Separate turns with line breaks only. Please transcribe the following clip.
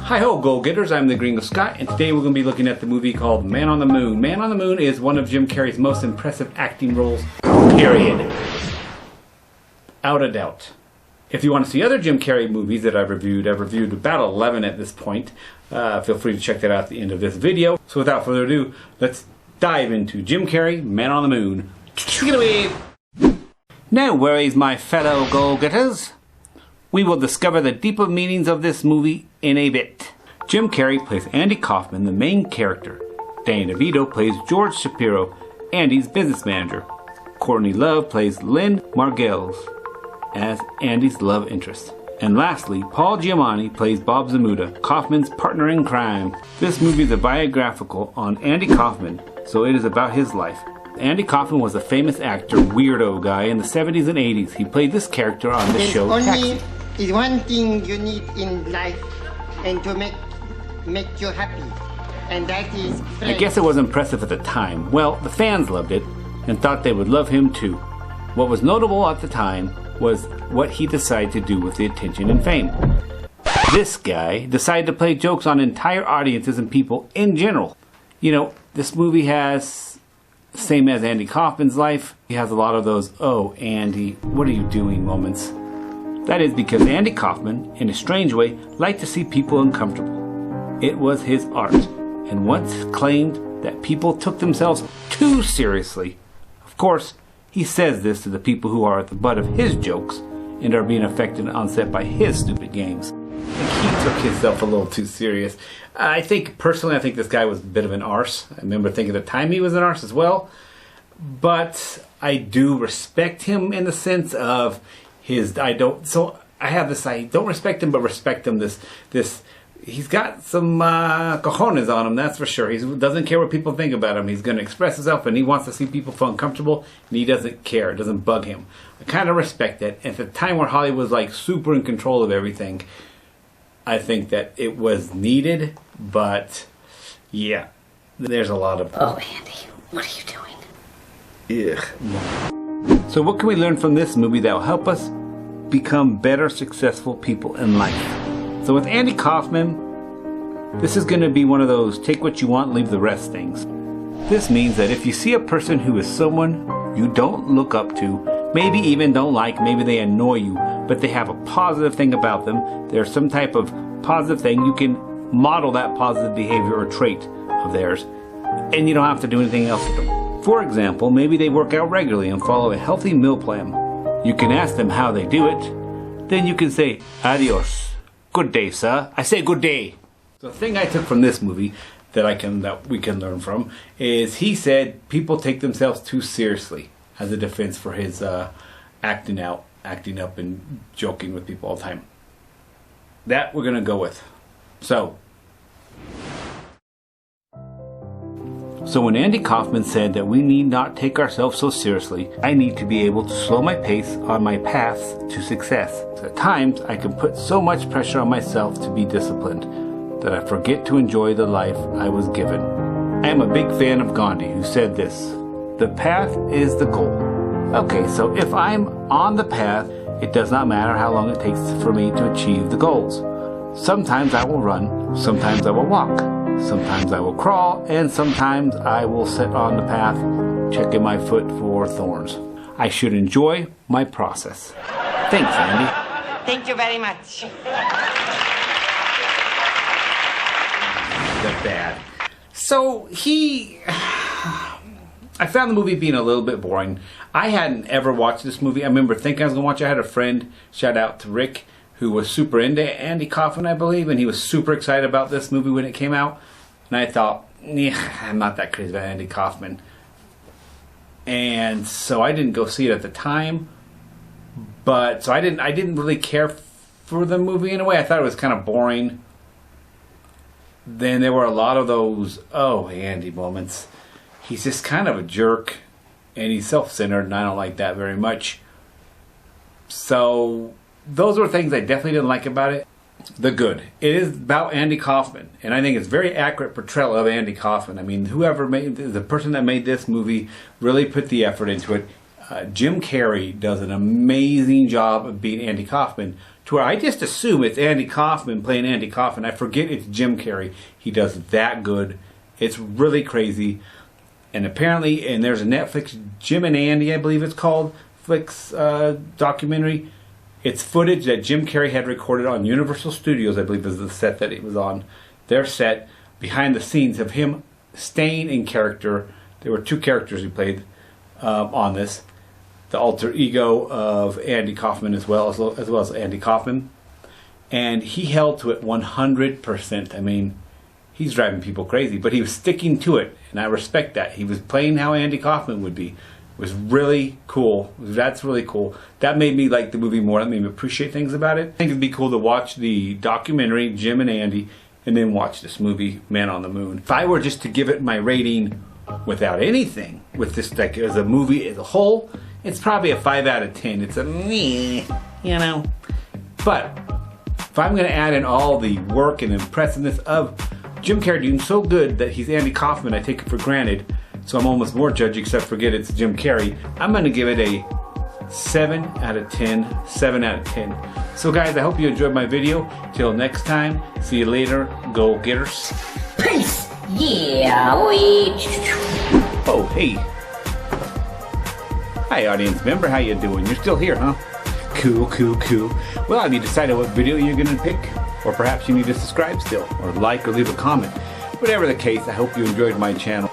Hi-ho, go-getters, I'm the Gringo Scott, and today we're going to be looking at the movie called Man on the Moon. Man on the Moon is one of Jim Carrey's most impressive acting roles, period. Out of doubt. If you want to see other Jim Carrey movies that I've reviewed about 11 at this point. Feel free to check that out at the end of this video. So without further ado, let's dive into Jim Carrey, Man on the Moon. Take it away! No worries, my fellow go-getters. We will discover the deeper meanings of this movie in a bit. Jim Carrey plays Andy Kaufman, the main character. Danny DeVito plays George Shapiro, Andy's business manager. Courtney Love plays Lynn Margulies as Andy's love interest. And lastly, Paul Giamatti plays Bob Zmuda, Kaufman's partner in crime. This movie is a biographical on Andy Kaufman, so it is about his life. Andy Kaufman was a famous actor, weirdo guy in the 70s and 80s. He played this character on the show Taxi.
Is one thing you need in life and to make you happy, and that is friends.
I guess it was impressive at the time. Well, the fans loved it and thought they would love him too. What was notable at the time was what he decided to do with the attention and fame. This guy decided to play jokes on entire audiences and people in general. You know, this movie has, same as Andy Kaufman's life, he has a lot of those, "Oh, Andy, what are you doing?" moments. That is because Andy Kaufman, in a strange way, liked to see people uncomfortable. It was his art, and once claimed that people took themselves too seriously. Of course, he says this to the people who are at the butt of his jokes and are being affected on set by his stupid games. I think he took himself a little too serious. Personally, I think this guy was a bit of an arse. I remember thinking at the time he was an arse as well. But I do respect him in the sense of I don't respect him, but respect him. He's got some cojones on him, that's for sure. He doesn't care what people think about him. He's going to express himself, and he wants to see people feel uncomfortable, and he doesn't care. It doesn't bug him. I kind of respect that. At the time where Hollywood was like super in control of everything, I think that it was needed, but yeah, there's a lot of...
Oh, Andy, what are you doing?
Ugh. So what can we learn from this movie that will help us become better, successful people in life? So with Andy Kaufman, this is going to be one of those take what you want, leave the rest things. This means that if you see a person who is someone you don't look up to, maybe even don't like, maybe they annoy you, but they have a positive thing about them, there's some type of positive thing, you can model that positive behavior or trait of theirs, and you don't have to do anything else with them. For example, maybe they work out regularly and follow a healthy meal plan. You can ask them how they do it. Then you can say, "Adios. Good day, sir." I say good day. The thing I took from this movie that we can learn from is he said people take themselves too seriously as a defense for his acting up and joking with people all the time. That we're going to go with. So when Andy Kaufman said that we need not take ourselves so seriously, I need to be able to slow my pace on my path to success. At times, I can put so much pressure on myself to be disciplined that I forget to enjoy the life I was given. I am a big fan of Gandhi, who said this: "The path is the goal." Okay, so if I'm on the path, it does not matter how long it takes for me to achieve the goals. Sometimes I will run, sometimes I will walk. Sometimes I will crawl, and sometimes I will sit on the path, checking my foot for thorns. I should enjoy my process. Thanks, Andy.
Thank you very much.
That bad. So I found the movie being a little bit boring. I hadn't ever watched this movie. I remember thinking I was going to watch it. I had a friend, shout out to Rick, who was super into Andy Kaufman, I believe, and he was super excited about this movie when it came out. And I thought, I'm not that crazy about Andy Kaufman. And so I didn't go see it at the time. But so I didn't really care for the movie in a way. I thought it was kind of boring. Then there were a lot of those, "Oh, Andy" moments. He's just kind of a jerk, and he's self-centered, and I don't like that very much. So those were things I definitely didn't like about it. The good. It is about Andy Kaufman, and I think it's a very accurate portrayal of Andy Kaufman. I mean, the person that made this movie really put the effort into it. Jim Carrey does an amazing job of being Andy Kaufman to where I just assume it's Andy Kaufman playing Andy Kaufman. I forget it's Jim Carrey. He does that good. It's really crazy. And apparently, and there's a Netflix Jim and Andy, I believe it's called, Netflix documentary. It's footage that Jim Carrey had recorded on Universal Studios, I believe is the set that it was on. Their set, behind the scenes of him staying in character. There were two characters he played on this. The alter ego of Andy Kaufman as well as Andy Kaufman. And he held to it 100%. I mean, he's driving people crazy, but he was sticking to it, and I respect that. He was playing how Andy Kaufman would be. It was really cool. That's really cool. That made me like the movie more. That made me appreciate things about it. I think it'd be cool to watch the documentary, Jim and Andy, and then watch this movie, Man on the Moon. If I were just to give it my rating without anything, with this like as a movie as a whole, it's probably a 5 out of 10. It's a meh, you know. But if I'm going to add in all the work and impressiveness of Jim Carrey doing so good that he's Andy Kaufman, I take it for granted. So I'm almost more judgy, except forget it's Jim Carrey. I'm going to give it a 7 out of 10. 7 out of 10. So guys, I hope you enjoyed my video. Till next time, see you later. Go getters.
Peace! Yeah, we...
Oh, hey. Hi, audience member. How you doing? You're still here, huh? Cool, cool, cool. Well, have you decided what video you're going to pick? Or perhaps you need to subscribe still, or like, or leave a comment. Whatever the case, I hope you enjoyed my channel.